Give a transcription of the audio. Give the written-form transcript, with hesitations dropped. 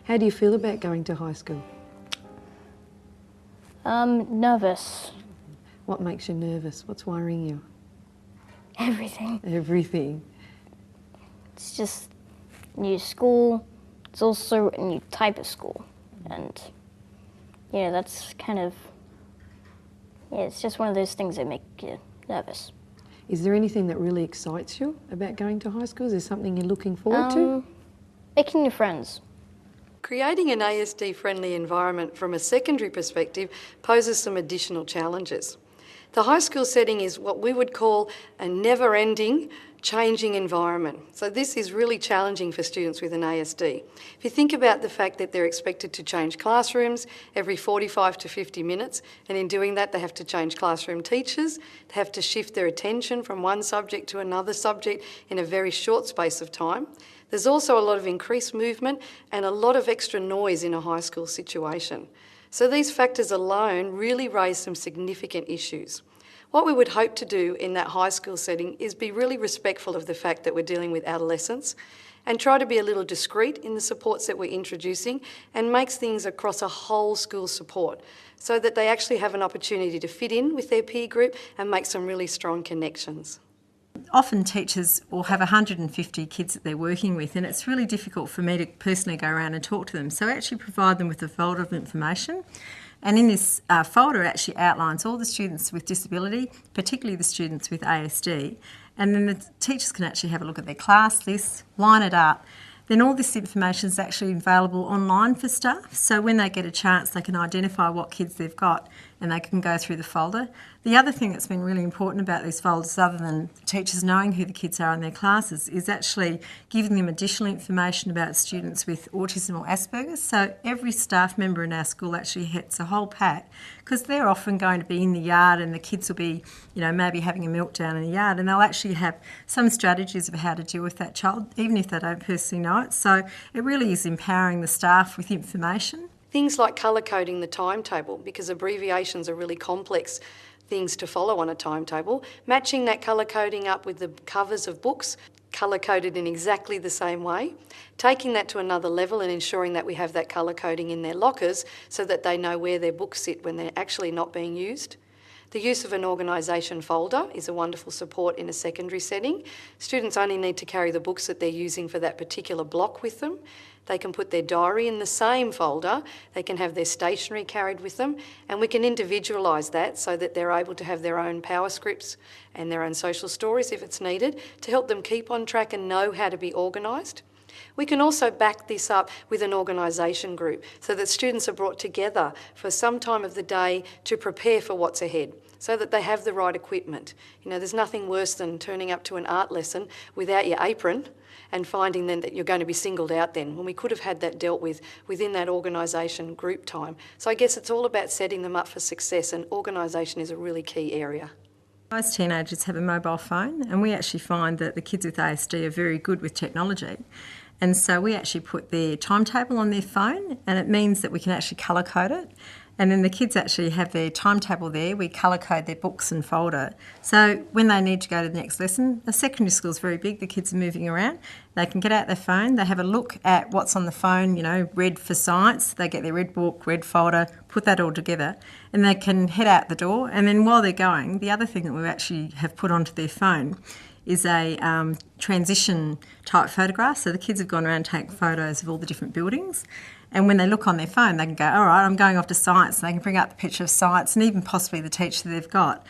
How do you feel about going to high school? Nervous. What makes you nervous? What's worrying you? Everything. Everything. It's just new school. It's also a new type of school. And, that's kind of, it's just one of those things that make you nervous. Is there anything that really excites you about going to high school? Is there something you're looking forward to? Making new friends. Creating an ASD-friendly environment from a secondary perspective poses some additional challenges. The high school setting is what we would call a never-ending, changing environment. So this is really challenging for students with an ASD. If you think about the fact that they're expected to change classrooms every 45 to 50 minutes, and in doing that they have to change classroom teachers, they have to shift their attention from one subject to another subject in a very short space of time. There's also a lot of increased movement and a lot of extra noise in a high school situation. So these factors alone really raise some significant issues. What we would hope to do in that high school setting is be really respectful of the fact that we're dealing with adolescents and try to be a little discreet in the supports that we're introducing and makes things across a whole school support so that they actually have an opportunity to fit in with their peer group and make some really strong connections. Often teachers will have 150 kids that they're working with, and it's really difficult for me to personally go around and talk to them. So I actually provide them with a folder of information, and in this folder it actually outlines all the students with disability, particularly the students with ASD, and then the teachers can actually have a look at their class list, line it up. Then all this information is actually available online for staff, so when they get a chance they can identify what kids they've got and they can go through the folder. The other thing that's been really important about these folders, other than teachers knowing who the kids are in their classes, is actually giving them additional information about students with autism or Asperger's. So every staff member in our school actually gets a whole pack, because they're often going to be in the yard and the kids will be, maybe having a meltdown in the yard, and they'll actually have some strategies of how to deal with that child, even if they don't personally know it. So it really is empowering the staff with information. Things like colour coding the timetable, because abbreviations are really complex things to follow on a timetable, matching that colour coding up with the covers of books, colour coded in exactly the same way, taking that to another level and ensuring that we have that colour coding in their lockers so that they know where their books sit when they're actually not being used. The use of an organisation folder is a wonderful support in a secondary setting. Students only need to carry the books that they're using for that particular block with them. They can put their diary in the same folder, they can have their stationery carried with them, and we can individualise that so that they're able to have their own power scripts and their own social stories if it's needed to help them keep on track and know how to be organised. We can also back this up with an organisation group so that students are brought together for some time of the day to prepare for what's ahead, so that they have the right equipment. There's nothing worse than turning up to an art lesson without your apron and finding then that you're going to be singled out then, when we could have had that dealt with within that organisation group time. So I guess it's all about setting them up for success, and organisation is a really key area. Most teenagers have a mobile phone, and we actually find that the kids with ASD are very good with technology. And so we actually put their timetable on their phone, and it means that we can actually colour code it. And then the kids actually have their timetable there. We colour code their books and folder. So when they need to go to the next lesson, the secondary school is very big, the kids are moving around. They can get out their phone, they have a look at what's on the phone, red for science. They get their red book, red folder, put that all together, and they can head out the door. And then while they're going, the other thing that we actually have put onto their phone is a transition type photograph. So the kids have gone around and taken photos of all the different buildings. And when they look on their phone, they can go, all right, I'm going off to science. And they can bring up the picture of science and even possibly the teacher they've got.